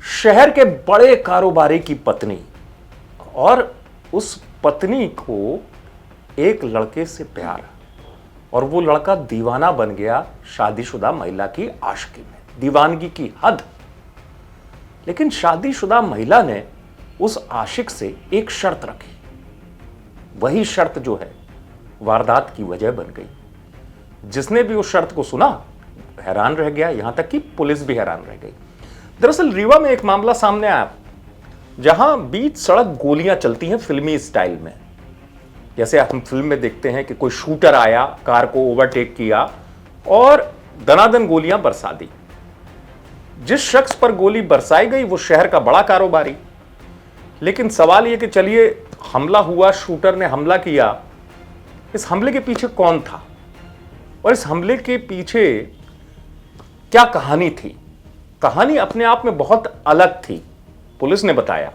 शहर के बड़े कारोबारी की पत्नी, और उस पत्नी को एक लड़के से प्यार, और वो लड़का दीवाना बन गया शादीशुदा महिला की आशिकी में, दीवानगी की हद। लेकिन शादीशुदा महिला ने उस आशिक से एक शर्त रखी। वही शर्त जो है वारदात की वजह बन गई। जिसने भी उस शर्त को सुना हैरान रह गया, यहां तक कि पुलिस भी हैरान रह गई। दरअसल रीवा में एक मामला सामने आया जहां बीच सड़क गोलियां चलती हैं फिल्मी स्टाइल में। जैसे हम फिल्म में देखते हैं कि कोई शूटर आया, कार को ओवरटेक किया और दनादन गोलियां बरसा दी। जिस शख्स पर गोली बरसाई गई वो शहर का बड़ा कारोबारी। लेकिन सवाल यह कि चलिए हमला हुआ, शूटर ने हमला किया, इस हमले के पीछे कौन था और इस हमले के पीछे क्या कहानी थी? कहानी अपने आप में बहुत अलग थी। पुलिस ने बताया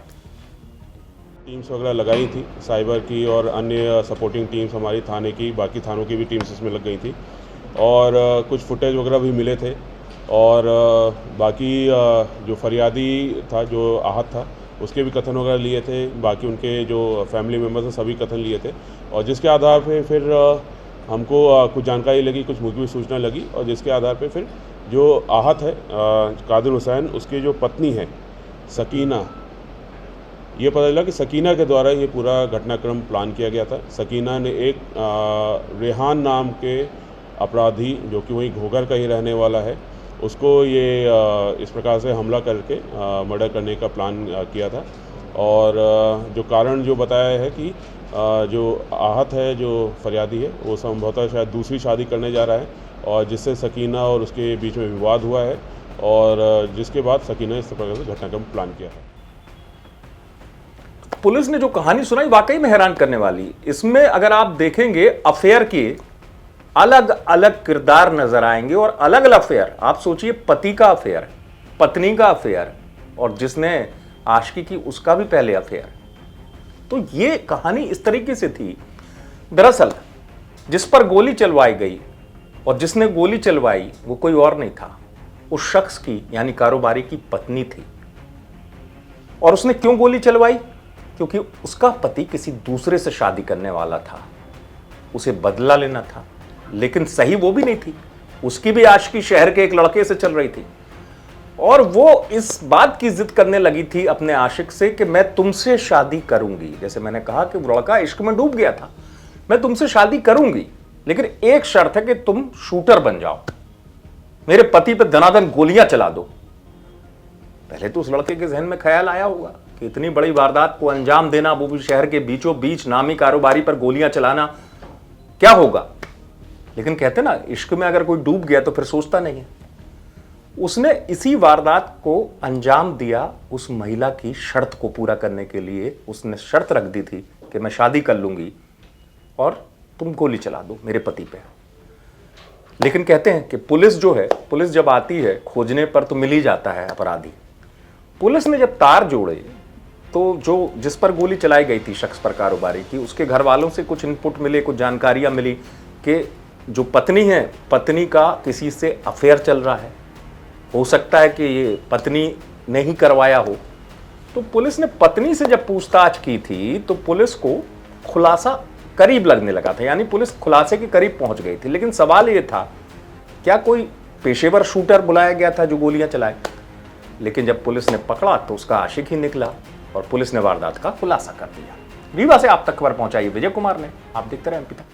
टीम्स वगैरह लगाई थी, साइबर की और अन्य सपोर्टिंग टीम्स हमारी थाने की, बाकी थानों की भी टीम्स इसमें लग गई थी और कुछ फुटेज वगैरह भी मिले थे। और बाकी जो फरियादी था, जो आहत था, उसके भी कथन वगैरह लिए थे। बाकी उनके जो फैमिली मेम्बर्स हैं सभी कथन लिए थे और जिसके आधार पे फिर हमको कुछ जानकारी लगी, कुछ मुखबिर सूचना लगी और जिसके आधार पे फिर जो आहत है कादिर हुसैन, उसकी जो पत्नी है सकीना, ये पता चला कि सकीना के द्वारा ये पूरा घटनाक्रम प्लान किया गया था। सकीना ने एक रेहान नाम के अपराधी, जो कि वहीं घोघर का ही रहने वाला है, उसको ये इस प्रकार से हमला करके मर्डर करने का प्लान किया था। और जो कारण जो बताया है कि जो आहत है, जो फरियादी है, वो संभवतः शायद दूसरी शादी करने जा रहा है और जिससे सकीना और उसके बीच में विवाद हुआ है और जिसके बाद सकीना इस प्रकार से घटनाक्रम प्लान किया है। पुलिस ने जो कहानी सुनाई वाकई में हैरान करने वाली। इसमें अगर आप देखेंगे अफेयर के अलग अलग किरदार नजर आएंगे और अलग अलग अफेयर। आप सोचिए, पति का अफेयर, पत्नी का अफेयर और जिसने आशिकी की उसका भी पहले अफेयर। तो ये कहानी इस तरीके से थी। दरअसल जिस पर गोली चलवाई गई और जिसने गोली चलवाई वो कोई और नहीं था, उस शख्स की यानी कारोबारी की पत्नी थी। और उसने क्यों गोली चलवाई? क्योंकि उसका पति किसी दूसरे से शादी करने वाला था, उसे बदला लेना था। लेकिन सही वो भी नहीं थी, उसकी भी आशिकी शहर के एक लड़के से चल रही थी और वो इस बात की जिद करने लगी थी अपने आशिक से कि मैं तुमसे शादी करूंगी। जैसे मैंने कहा कि वो लड़का इश्क में डूब गया था, मैं तुमसे शादी करूंगी, लेकिन एक शर्त है कि तुम शूटर बन जाओ, मेरे पति पे दनादन गोलियां चला दो। पहले तो उस लड़के के जहन में ख्याल आया होगा कि इतनी बड़ी वारदात को अंजाम देना, वो भी शहर के बीचों बीच नामी कारोबारी पर गोलियां चलाना, क्या होगा? लेकिन कहते ना, इश्क में अगर कोई डूब गया तो फिर सोचता नहीं है। उसने इसी वारदात को अंजाम दिया उस महिला की शर्त को पूरा करने के लिए। उसने शर्त रख दी थी कि मैं शादी कर लूंगी और तुम गोली चला दो मेरे पति पे। लेकिन कहते हैं कि पुलिस जो है, पुलिस जब आती है खोजने पर तो मिल ही जाता है अपराधी। पुलिस ने जब तार जोड़े तो जो जिस पर गोली चलाई गई थी शख्स पर, कारोबारी की, उसके घर वालों से कुछ इनपुट मिले, कुछ जानकारियां मिली कि जो पत्नी है, पत्नी का किसी से अफेयर चल रहा है। हो सकता है कि ये पत्नी ने ही करवाया हो। तो पुलिस ने पत्नी से जब पूछताछ की थी तो पुलिस को खुलासा करीब लगने लगा था, यानी पुलिस खुलासे के करीब पहुंच गई थी। लेकिन सवाल ये था, क्या कोई पेशेवर शूटर बुलाया गया था जो गोलियां चलाए? लेकिन जब पुलिस ने पकड़ा तो उसका आशिक ही निकला और पुलिस ने वारदात का खुलासा कर दिया। रीवा से आप तक खबर पहुंचाई विजय कुमार ने। आप देखते रहे एमपी तक।